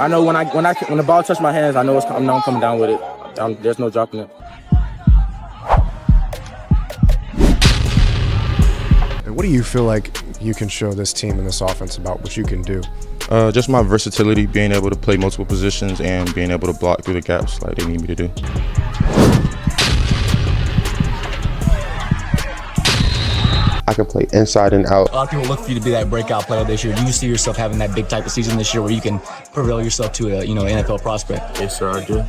I know when the ball touches my hands, I know I'm coming down with it. There's no dropping it. And what do you feel like you can show this team and this offense about what you can do? Just my versatility, being able to play multiple positions and being able to block through the gaps like they need me to do. I can play inside and out. A lot of people look for you to be that breakout player this year. Do you see yourself having that big type of season this year where you can prevail yourself to a NFL prospect? Yes, sir, I do.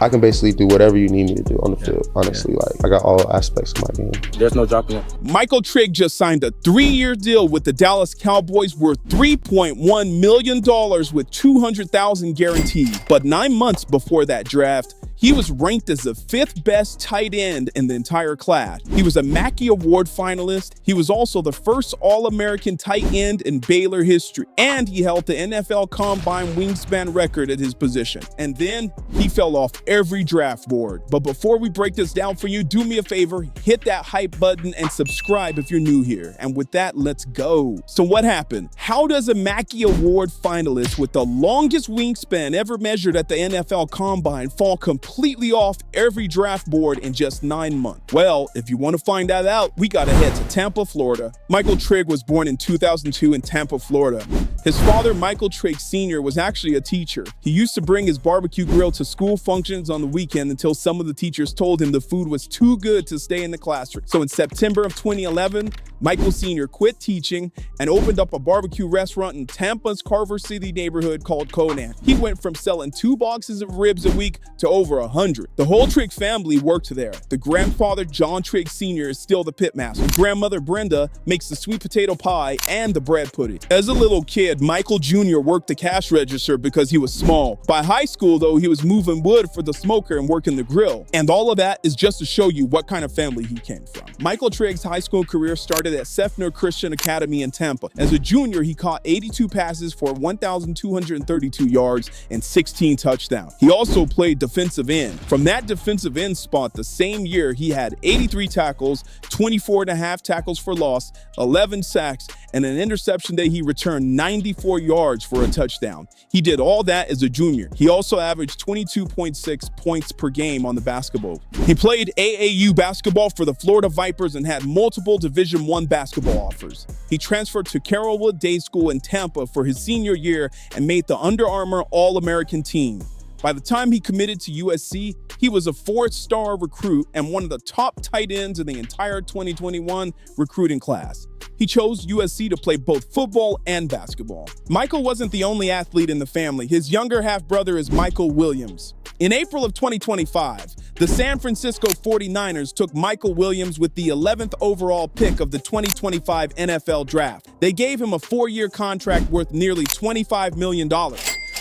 I can basically do whatever you need me to do on the field, honestly. Like, I got all aspects of my game. There's no dropping it. Michael Trigg just signed a 3-year deal with the Dallas Cowboys worth $3.1 million with $200,000 guaranteed. But 9 months before that draft, he was ranked as the 5th best tight end in the entire class. He was a Mackey Award finalist. He was also the first All-American tight end in Baylor history. And he held the NFL Combine wingspan record at his position. And then he fell off every draft board. But before we break this down for you, do me a favor, hit that hype button and subscribe if you're new here. And with that, let's go. So what happened? How does a Mackey Award finalist with the longest wingspan ever measured at the NFL Combine fall completely off every draft board in just 9 months? Well, if you want to find that out, we gotta head to Tampa, Florida. Michael Trigg was born in 2002 in Tampa, Florida. His father, Michael Trigg Sr., was actually a teacher. He used to bring his barbecue grill to school functions on the weekend until some of the teachers told him the food was too good to stay in the classroom. So in September of 2011, Michael Sr. quit teaching and opened up a barbecue restaurant in Tampa's Carver City neighborhood called Conan. He went from selling 2 boxes of ribs a week to over 100. The whole Trigg family worked there. The grandfather, John Trigg Sr., is still the pitmaster. Grandmother Brenda makes the sweet potato pie and the bread pudding. As a little kid, Michael Jr. worked the cash register because he was small. By high school, though, he was moving wood for the smoker and working the grill. And all of that is just to show you what kind of family he came from. Michael Trigg's high school career started at Sefner Christian Academy in Tampa. As a junior, he caught 82 passes for 1,232 yards and 16 touchdowns. He also played defensive end. From that defensive end spot the same year, he had 83 tackles, 24.5 tackles for loss, 11 sacks, and an interception that he returned 94 yards for a touchdown. He did all that as a junior. He also averaged 22.6 points per game on the basketball. He played AAU basketball for the Florida Vipers and had multiple Division I basketball offers. He transferred to Carrollwood Day School in Tampa for his senior year and made the Under Armour All-American team. By the time he committed to USC, he was a 4-star recruit and one of the top tight ends in the entire 2021 recruiting class. He chose USC to play both football and basketball. Michael wasn't the only athlete in the family. His younger half-brother is Michael Williams. In April of 2025, the San Francisco 49ers took Michael Williams with the 11th overall pick of the 2025 NFL Draft. They gave him a 4-year contract worth nearly $25 million.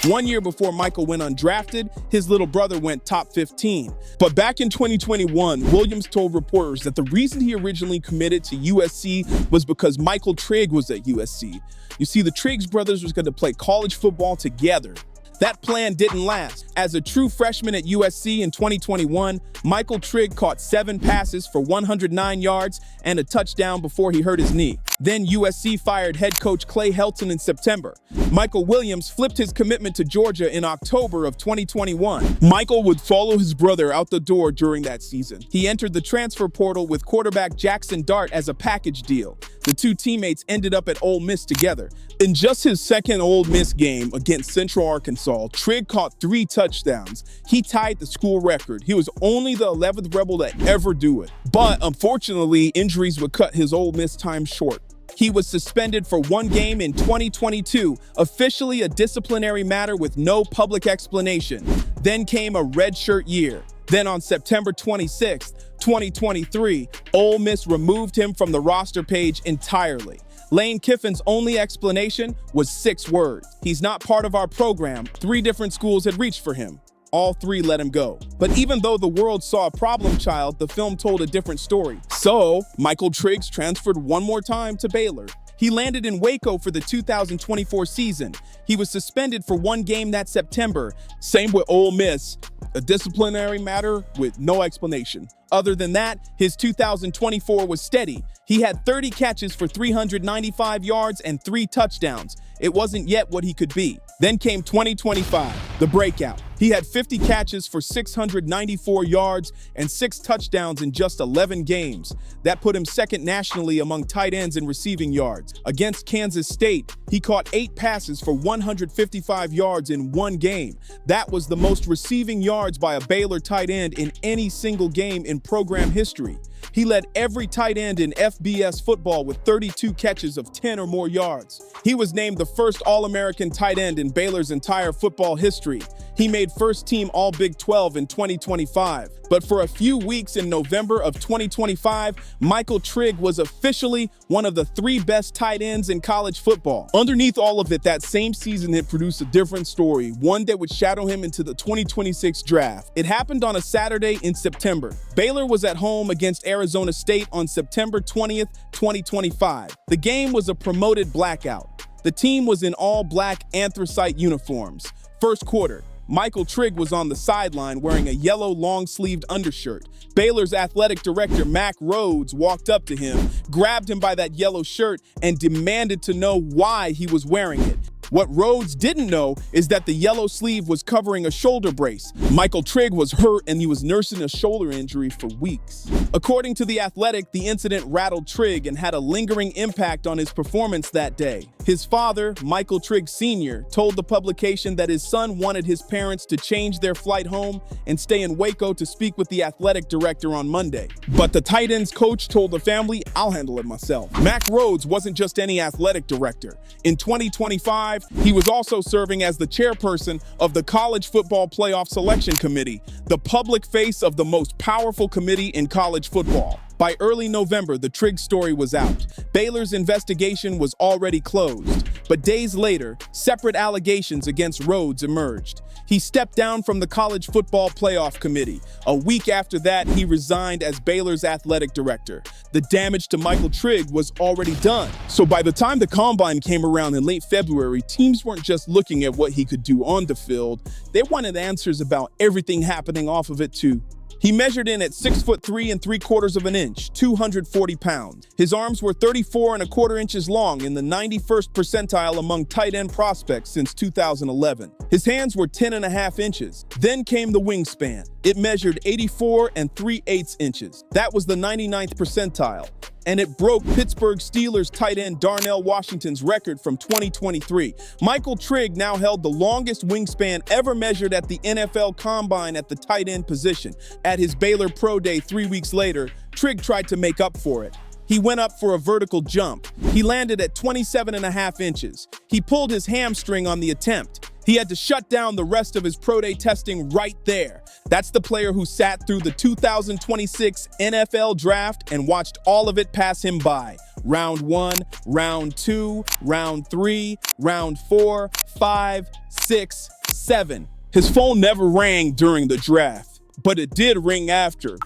1 year before Michael went undrafted, his little brother went top 15. But back in 2021, Williams told reporters that the reason he originally committed to USC was because Michael Trigg was at USC. You see, the Triggs brothers was going to play college football together. That plan didn't last. As a true freshman at USC in 2021, Michael Trigg caught 7 passes for 109 yards and a touchdown before he hurt his knee. Then USC fired head coach Clay Helton in September. Michael Williams flipped his commitment to Georgia in October of 2021. Michael would follow his brother out the door during that season. He entered the transfer portal with quarterback Jackson Dart as a package deal. The two teammates ended up at Ole Miss together. In just his second Ole Miss game against Central Arkansas, Trigg caught 3 touchdowns. He tied the school record. He was only the 11th Rebel to ever do it. But unfortunately, injuries would cut his Ole Miss time short. He was suspended for 1 game in 2022, officially a disciplinary matter with no public explanation. Then came a redshirt year. Then on September 26, 2023, Ole Miss removed him from the roster page entirely. Lane Kiffin's only explanation was 6 words. He's not part of our program. 3 different schools had reached for him. All three let him go. But even though the world saw a problem child, the film told a different story. So, Michael Trigg transferred one more time to Baylor. He landed in Waco for the 2024 season. He was suspended for one game that September. Same with Ole Miss, a disciplinary matter with no explanation. Other than that, his 2024 was steady. He had 30 catches for 395 yards and 3 touchdowns. It wasn't yet what he could be. Then came 2025, the breakout. He had 50 catches for 694 yards and 6 touchdowns in just 11 games. That put him second nationally among tight ends in receiving yards. Against Kansas State, he caught 8 passes for 155 yards in one game. That was the most receiving yards by a Baylor tight end in any single game in program history. He led every tight end in FBS football with 32 catches of 10 or more yards. He was named the first All-American tight end in Baylor's entire football history. He made first-team All-Big 12 in 2025. But for a few weeks in November of 2025, Michael Trigg was officially one of the 3 best tight ends in college football. Underneath all of it, that same season it produced a different story, one that would shadow him into the 2026 draft. It happened on a Saturday in September. Baylor was at home against Arizona State on September 20th, 2025. The game was a promoted blackout. The team was in all-black anthracite uniforms. First quarter, Michael Trigg was on the sideline wearing a yellow long-sleeved undershirt. Baylor's athletic director, Mack Rhodes, walked up to him, grabbed him by that yellow shirt, and demanded to know why he was wearing it. What Rhodes didn't know is that the yellow sleeve was covering a shoulder brace. Michael Trigg was hurt and he was nursing a shoulder injury for weeks. According to The Athletic, the incident rattled Trigg and had a lingering impact on his performance that day. His father, Michael Trigg Sr., told the publication that his son wanted his parents to change their flight home and stay in Waco to speak with the athletic director on Monday. But the tight ends coach told the family, "I'll handle it myself." Mack Rhodes wasn't just any athletic director. In 2025, he was also serving as the chairperson of the College Football Playoff Selection Committee, the public face of the most powerful committee in college football. By early November, the Trigg story was out. Baylor's investigation was already closed. But days later, separate allegations against Rhodes emerged. He stepped down from the College Football Playoff Committee. A week after that, he resigned as Baylor's athletic director. The damage to Michael Trigg was already done. So by the time the Combine came around in late February, teams weren't just looking at what he could do on the field. They wanted answers about everything happening off of it too. He measured in at 6'3" 3/4 inches, 240 pounds. His arms were 34 1/4 inches long, in the 91st percentile among tight end prospects since 2011. His hands were 10 1/2 inches. Then came the wingspan. It measured 84 3/8 inches. That was the 99th percentile. And it broke Pittsburgh Steelers tight end Darnell Washington's record from 2023. Michael Trigg now held the longest wingspan ever measured at the NFL Combine at the tight end position. At his Baylor Pro Day 3 weeks later, Trigg tried to make up for it. He went up for a vertical jump. He landed at 27 1/2 inches. He pulled his hamstring on the attempt. He had to shut down the rest of his pro day testing right there. That's the player who sat through the 2026 NFL draft and watched all of it pass him by. Round 1, round 2, round 3, round 4, 5, 6, 7. His phone never rang during the draft, but it did ring after.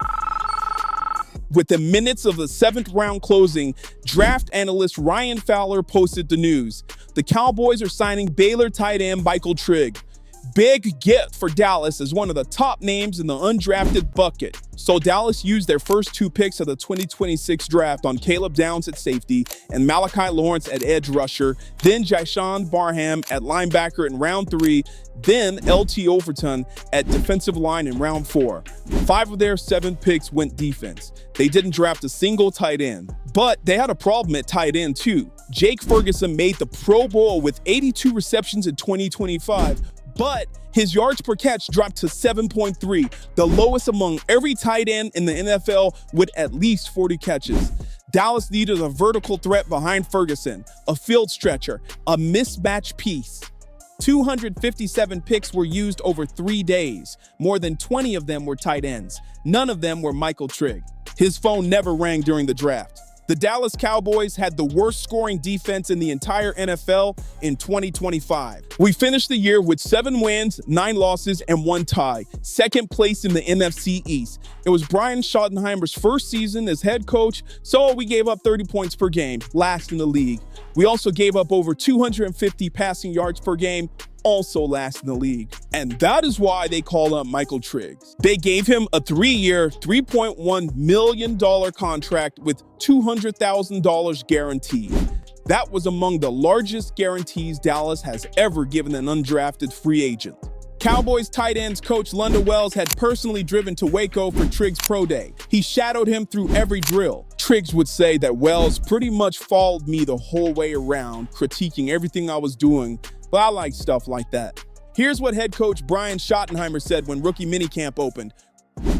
Within minutes of the 7th round closing, draft analyst Ryan Fowler posted the news. The Cowboys are signing Baylor tight end Michael Trigg. Big get for Dallas as one of the top names in the undrafted bucket. So Dallas used their first 2 picks of the 2026 draft on Caleb Downs at safety and Malachi Lawrence at edge rusher, then Jyshawn Barham at linebacker in round 3, then LT Overton at defensive line in round 4. 5 of their 7 picks went defense. They didn't draft a single tight end. But they had a problem at tight end too. Jake Ferguson made the Pro Bowl with 82 receptions in 2025, but his yards per catch dropped to 7.3, the lowest among every tight end in the NFL with at least 40 catches. Dallas needed a vertical threat behind Ferguson, a field stretcher, a mismatch piece. 257 picks were used over 3 days. More than 20 of them were tight ends. None of them were Michael Trigg. His phone never rang during the draft. The Dallas Cowboys had the worst scoring defense in the entire NFL in 2025. We finished the year with 7 wins, 9 losses, and 1 tie, second place in the NFC East. It was Brian Schottenheimer's first season as head coach, so we gave up 30 points per game, last in the league. We also gave up over 250 passing yards per game, also last in the league. And that is why they call up Michael Trigg. They gave him a 3-year, $3.1 million contract with $200,000 guaranteed. That was among the largest guarantees Dallas has ever given an undrafted free agent. Cowboys tight ends coach Lunda Wells had personally driven to Waco for Trigg's pro day. He shadowed him through every drill. Triggs would say that Wells pretty much followed me the whole way around, critiquing everything I was doing, but I like stuff like that. Here's what head coach Brian Schottenheimer said when rookie minicamp opened.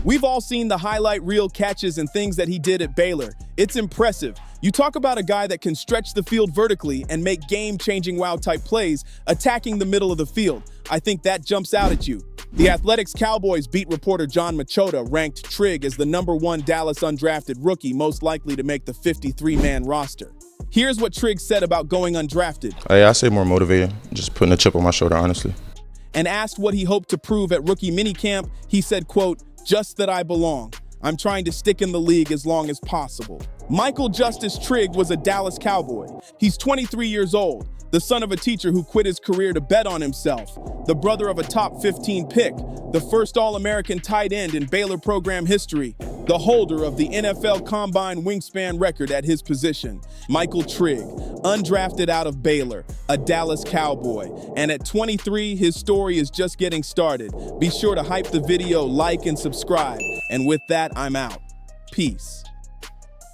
We've all seen the highlight reel catches and things that he did at Baylor. It's impressive. You talk about a guy that can stretch the field vertically and make game-changing wow-type plays, attacking the middle of the field. I think that jumps out at you. The Athletics Cowboys beat reporter John Machota ranked Trigg as the #1 Dallas undrafted rookie most likely to make the 53-man roster. Here's what Trigg said about going undrafted. I say more motivated, just putting a chip on my shoulder, honestly. And asked what he hoped to prove at rookie minicamp, he said, quote, "Just that I belong. I'm trying to stick in the league as long as possible." Michael Justice Trigg was a Dallas Cowboy. He's 23 years old, the son of a teacher who quit his career to bet on himself, the brother of a top 15 pick, the first All-American tight end in Baylor program history, the holder of the NFL Combine wingspan record at his position. Michael Trigg, undrafted out of Baylor, a Dallas Cowboy. And at 23, his story is just getting started. Be sure to hype the video, like, and subscribe. And with that, I'm out. Peace.